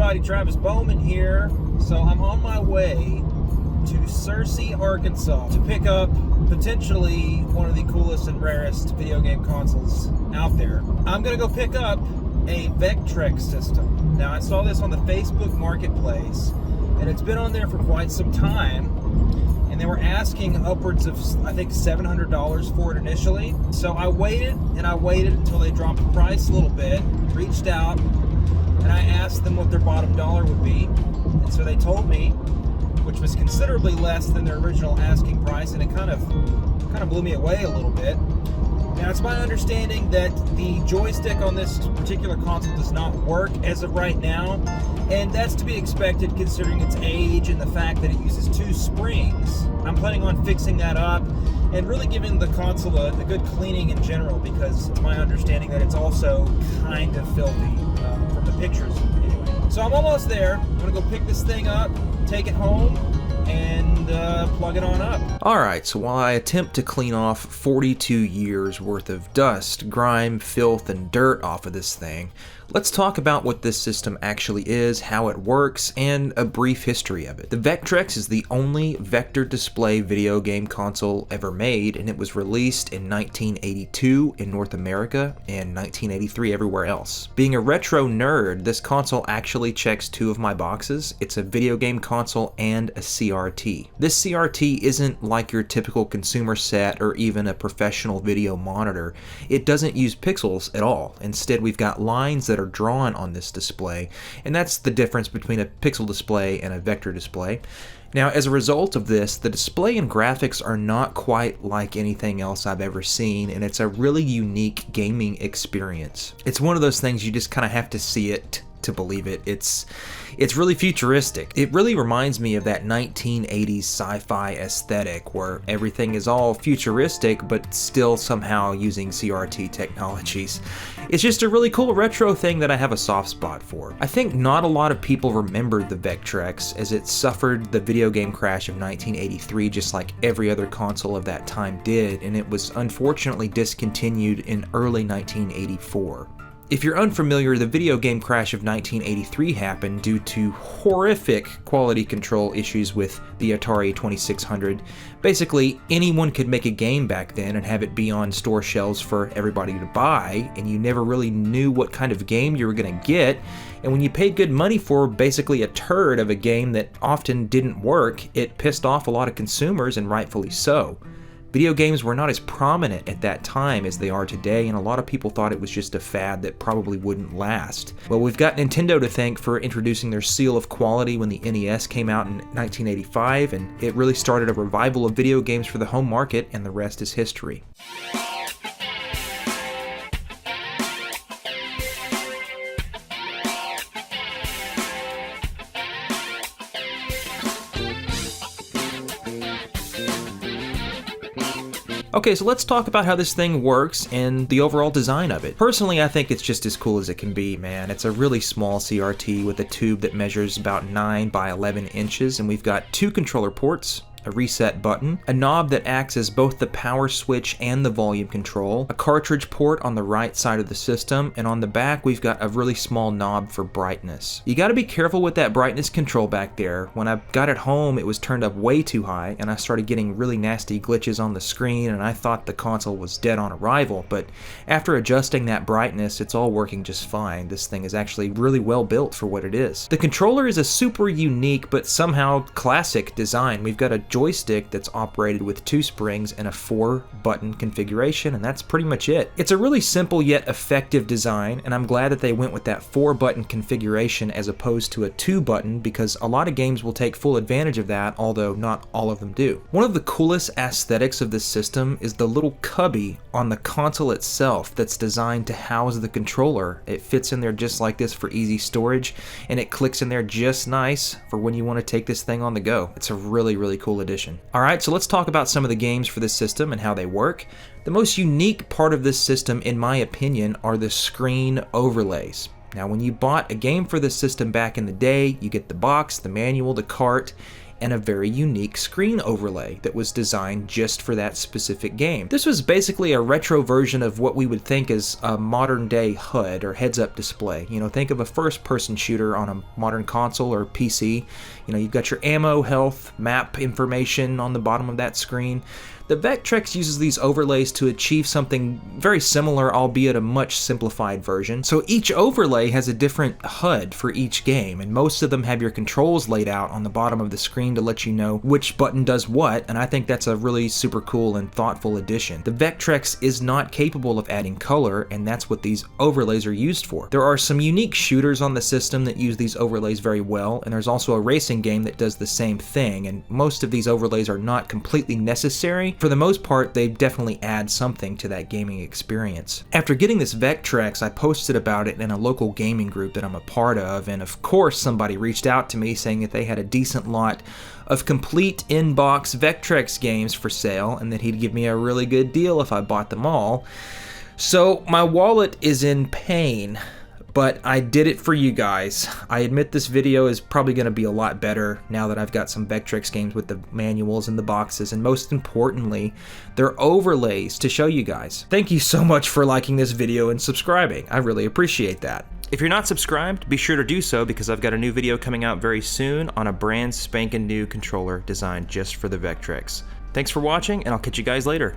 everybody, Travis Bowman here. So I'm on my way to Searcy, Arkansas to pick up potentially one of the coolest and rarest video game consoles out there. I'm gonna go pick up a Vectrex system. Now I saw this on the Facebook Marketplace and it's been on there for quite some time, and they were asking upwards of, I think, $700 for it initially. So I waited until they dropped the price a little bit, reached out, and I asked them what their bottom dollar would be. And so they told me, which was considerably less than their original asking price, and it kind of blew me away a little bit. Now, it's my understanding that the joystick on this particular console does not work as of right now, and that's to be expected considering its age and the fact that it uses two springs. I'm planning on fixing that up and really giving the console a good cleaning in general, because it's my understanding that it's also kind of filthy from the pictures anyway. So I'm almost there. I'm gonna go pick this thing up, take it home, and plug it on up. Alright, so while I attempt to clean off 42 years worth of dust, grime, filth, and dirt off of this thing, let's talk about what this system actually is, how it works, and a brief history of it. The Vectrex is the only vector display video game console ever made, and it was released in 1982 in North America and 1983 everywhere else. Being a retro nerd, this console actually checks two of my boxes. It's a video game console and a CRT. This CRT isn't like your typical consumer set or even a professional video monitor. It doesn't use pixels at all. Instead, we've got lines that are drawn on this display, and that's the difference between a pixel display and a vector display. Now, as a result of this, the display and graphics are not quite like anything else I've ever seen, and it's a really unique gaming experience. It's one of those things you just kind of have to see it to believe it. It's really futuristic. It really reminds me of that 1980s sci-fi aesthetic where everything is all futuristic but still somehow using CRT technologies. It's just a really cool retro thing that I have a soft spot for. I think not a lot of people remember the Vectrex, as it suffered the video game crash of 1983 just like every other console of that time did, and it was unfortunately discontinued in early 1984. If you're unfamiliar, the video game crash of 1983 happened due to horrific quality control issues with the Atari 2600. Basically, anyone could make a game back then and have it be on store shelves for everybody to buy, and you never really knew what kind of game you were going to get. And when you paid good money for basically a turd of a game that often didn't work, it pissed off a lot of consumers, and rightfully so. Video games were not as prominent at that time as they are today, and a lot of people thought it was just a fad that probably wouldn't last. Well, we've got Nintendo to thank for introducing their seal of quality when the NES came out in 1985, and it really started a revival of video games for the home market, and the rest is history. Okay, so let's talk about how this thing works and the overall design of it. Personally, I think it's just as cool as it can be, man. It's a really small CRT with a tube that measures about 9 by 11 inches, and we've got two controller ports, a reset button, a knob that acts as both the power switch and the volume control, a cartridge port on the right side of the system, and on the back we've got a really small knob for brightness. You gotta be careful with that brightness control back there. When I got it home, it was turned up way too high, and I started getting really nasty glitches on the screen, and I thought the console was dead on arrival, but after adjusting that brightness, it's all working just fine. This thing is actually really well built for what it is. The controller is a super unique but somehow classic design. We've got a joystick that's operated with two springs and a 4-button configuration, and that's pretty much it. It's a really simple yet effective design, and I'm glad that they went with that 4-button configuration as opposed to a 2-button, because a lot of games will take full advantage of that, although not all of them do. One of the coolest aesthetics of this system is the little cubby on the console itself that's designed to house the controller. It fits in there just like this for easy storage, and it clicks in there just nice for when you want to take this thing on the go. It's a really, really cool addition. Alright, so let's talk about some of the games for this system and how they work. The most unique part of this system, in my opinion, are the screen overlays. Now, when you bought a game for this system back in the day, you get the box, the manual, the cart, and a very unique screen overlay that was designed just for that specific game. This was basically a retro version of what we would think is a modern day HUD or heads-up display. You know, think of a first-person shooter on a modern console or PC. You know, you've got your ammo, health, map information on the bottom of that screen. The Vectrex uses these overlays to achieve something very similar, albeit a much simplified version. So each overlay has a different HUD for each game, and most of them have your controls laid out on the bottom of the screen to let you know which button does what, and I think that's a really super cool and thoughtful addition. The Vectrex is not capable of adding color, and that's what these overlays are used for. There are some unique shooters on the system that use these overlays very well, and there's also a racing game that does the same thing, and most of these overlays are not completely necessary. For the most part, they definitely add something to that gaming experience. After getting this Vectrex, I posted about it in a local gaming group that I'm a part of, and of course somebody reached out to me saying that they had a decent lot of complete in-box Vectrex games for sale and that he'd give me a really good deal if I bought them all. So my wallet is in pain, but I did it for you guys. I admit this video is probably going to be a lot better now that I've got some Vectrex games with the manuals and the boxes, and most importantly, their overlays to show you guys. Thank you so much for liking this video and subscribing. I really appreciate that. If you're not subscribed, be sure to do so because I've got a new video coming out very soon on a brand spanking new controller designed just for the Vectrex. Thanks for watching, and I'll catch you guys later.